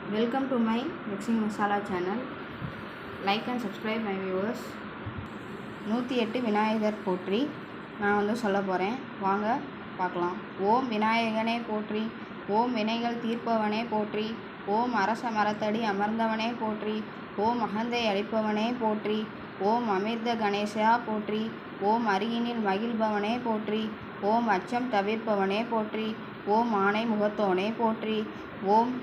Welcome to my Mixing Masala channel. Like and subscribe my viewers. 108 Vinayagar போற்றி நான் சொல்ல போகிறேன். வாங்க பார்க்கலாம். ஓம் விநாயகனே போற்றி, ஓம் வினைகள் தீர்ப்பவனே போற்றி, ஓம் அரச மரத்தடி அமர்ந்தவனே போற்றி, ஓம் அகந்தை அளிப்பவனே போற்றி, ஓம் அமிர்த கணேசா போற்றி, ஓம் அருகினில் மகிழ்பவனே போற்றி, ஓம் அச்சம் தவிர்ப்பவனே போற்றி, ஓம் ஆணை முகத்தோனே போற்றி, ஓம்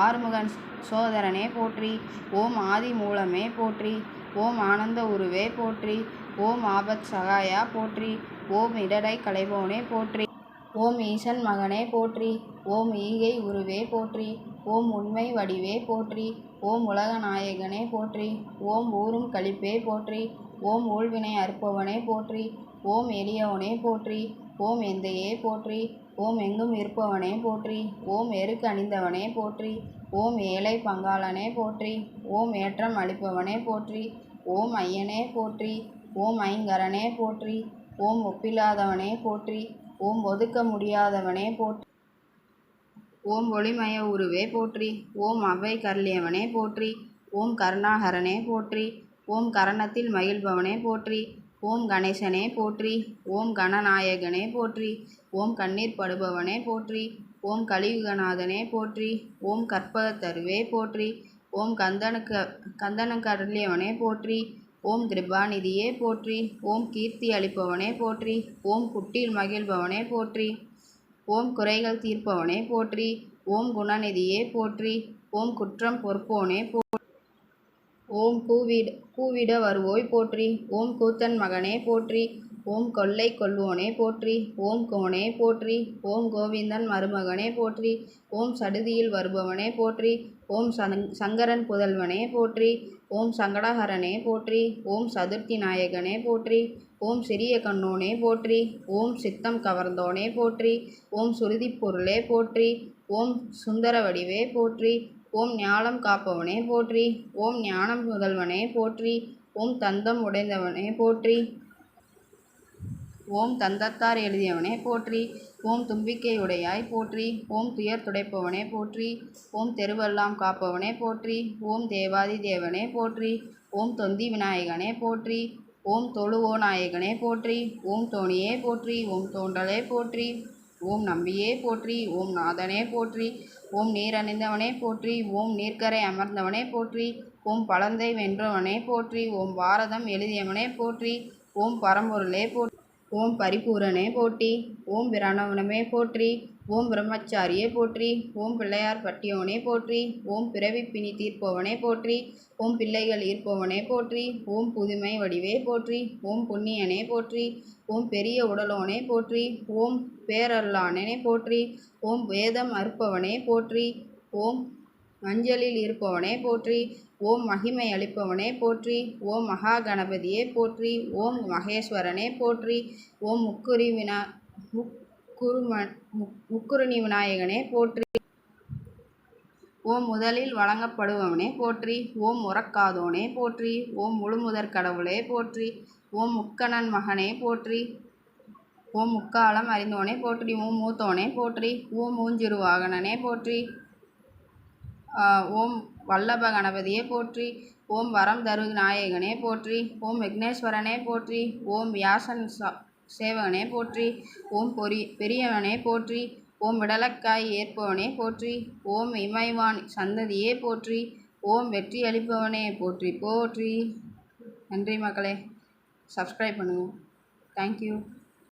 ஆறுமுகன் சோதரனே போற்றி, ஓம் ஆதி மூலமே போற்றி, ஓம் ஆனந்த உருவே போற்றி, ஓம் ஆபத் சகாயா போற்றி, ஓம் இடரை களைவோனே போற்றி, ஓம் ஈசன் மகனே போற்றி, ஓம் ஈகை உருவே போற்றி, ஓம் உண்மை வடிவே போற்றி, ஓம் உலக நாயகனே போற்றி, ஓம் ஊரும் கழிப்பே போற்றி, ஓம் ஊழ்வினை அறுப்பவனே போற்றி, ஓம் எளியவனே போற்றி, ஓம் எந்தையே போற்றி, ஓம் எங்கும் இருப்பவனே போற்றி, ஓம் எருக்கு அணிந்தவனே போற்றி, ஓம் ஏழை பங்காளனே போற்றி, ஓம் ஏற்றம் அளிப்பவனே போற்றி, ஓம் ஐயனே போற்றி, ஓம் ஐங்கரனே போற்றி, ஓம் ஒப்பில்லாதவனே போற்றி, ஓம் ஒதுக்க முடியாதவனே போற்றி, ஓம் ஒளிமய உருவே போற்றி, ஓம் அவ்வை கருளியவனே போற்றி, ஓம் கருணாகரனே போற்றி, ஓம் கரணத்தில் மகிழ்பவனே போற்றி, ஓம் கணேசனே போற்றி, ஓம் கணநாயகனே போற்றி, ஓம் கண்ணீர் படுபவனே போற்றி, ஓம் கலியுகநாதனே போற்றி, ஓம் கற்பகத்தருவே போற்றி, ஓம் கந்தனுக்கருளியவனே போற்றி, ஓம் கிருபாநிதியே போற்றி, ஓம் கீர்த்தி அளிப்பவனே போற்றி, ஓம் குட்டில் மகிழ்பவனே போற்றி, ஓம் குறைகள் தீர்ப்பவனே போற்றி, ஓம் குணநிதியே போற்றி, ஓம் குற்றம் பொறுப்போனே போற்றி, ஓம் கூவிட வருவோய் போற்றி, ஓம் கூத்தன் மகனே போற்றி, ஓம் கொள்ளை கொள்வோனே போற்றி, ஓம் கோனே போற்றி, ஓம் கோவிந்தன் மருமகனே போற்றி, ஓம் சடுதியில் வருபவனே போற்றி, ஓம் சங்கரன் புதல்வனே போற்றி, ஓம் சங்கடஹரனே போற்றி, ஓம் சதுர்த்தி நாயகனே போற்றி, ஓம் சிறிய கண்ணோனே போற்றி, ஓம் சித்தம் கவர்ந்தோனே போற்றி, ஓம் சுருதி பொருளே போற்றி, ஓம் சுந்தர வடிவே போற்றி, ஓம் ஞானம் காப்பவனே போற்றி, ஓம் ஞானம் முதல்வனே போற்றி, ஓம் தந்தம் உடைந்தவனே போற்றி, ஓம் தந்தத்தார் எழுதியவனே போற்றி, ஓம் தும்பிக்கை உடையாய் போற்றி, ஓம் துயர் துடைப்பவனே போற்றி, ஓம் தெருவெல்லாம் காப்பவனே போற்றி, ஓம் தேவாதி தேவனே போற்றி, ஓம் தொந்தி விநாயகனே போற்றி, ஓம் தொழுவோ நாயகனே போற்றி, ஓம் தோணியே போற்றி, ஓம் தோன்றலே போற்றி, ஓம் நம்பியே போற்றி, ஓம் நாதனே போற்றி, ஓம் நீரணிந்தவனே போற்றி, ஓம் நீர்க்கரை அமர்ந்தவனே போற்றி, ஓம் பழந்தை வென்றவனே போற்றி, ஓம் பாரதம் எழுதியவனே போற்றி, ஓம் பரம்பொருளே போற்றி, ஓம் பரிபூரணே போற்றி, ஓம் பிரணவனமே போற்றி, ஓம் பிரம்மச்சாரியே போற்றி, ஓம் பிள்ளையார் பட்டியோனே போற்றி, ஓம் பிறவி பிணி தீர்ப்பவனே போற்றி, ஓம் பிள்ளைகள் ஈர்ப்பவனே போற்றி, ஓம் புதுமை வடிவே போற்றி, ஓம் புண்ணியனே போற்றி, ஓம் பெரிய உடலோனே போற்றி, ஓம் பேரல்லானே போற்றி, ஓம் வேதம் அறுப்பவனே போற்றி, ஓம் மஞ்சளில் இருப்பவனே போற்றி, ஓம் மகிமை அளிப்பவனே போற்றி, ஓம் மகா கணபதியே போற்றி, ஓம் மகேஸ்வரனே போற்றி, ஓம் முக்குருணி விநாயகனே போற்றி, ஓம் முதலில் வழங்கப்படுபவனே போற்றி, ஓம் உறக்காதோனே போற்றி, ஓம் முழுமுதற் கடவுளே போற்றி, ஓம் முக்கணன் மகனே போற்றி, ஓம் முக்காலம் அறிந்தோனே போற்றி, ஓம் மூத்தோனே போற்றி, ஓம் மூஞ்சிருவாகனனே போற்றி, ஓம் வல்லப கணபதியே போற்றி, ஓம் வரம் தரு நாயகனே போற்றி, ஓம் விக்னேஸ்வரனே போற்றி, ஓம் வியாசன் சேவகனே போற்றி, ஓம் பெரியவனே போற்றி, ஓம் விடலக்காய் ஏற்பவனே போற்றி, ஓம் இமைவான் சந்ததியே போற்றி, ஓம் வெற்றி அளிப்பவனே போற்றி போற்றி. நன்றி மக்களே, சப்ஸ்கிரைப் பண்ணுங்கள். தேங்க்யூ.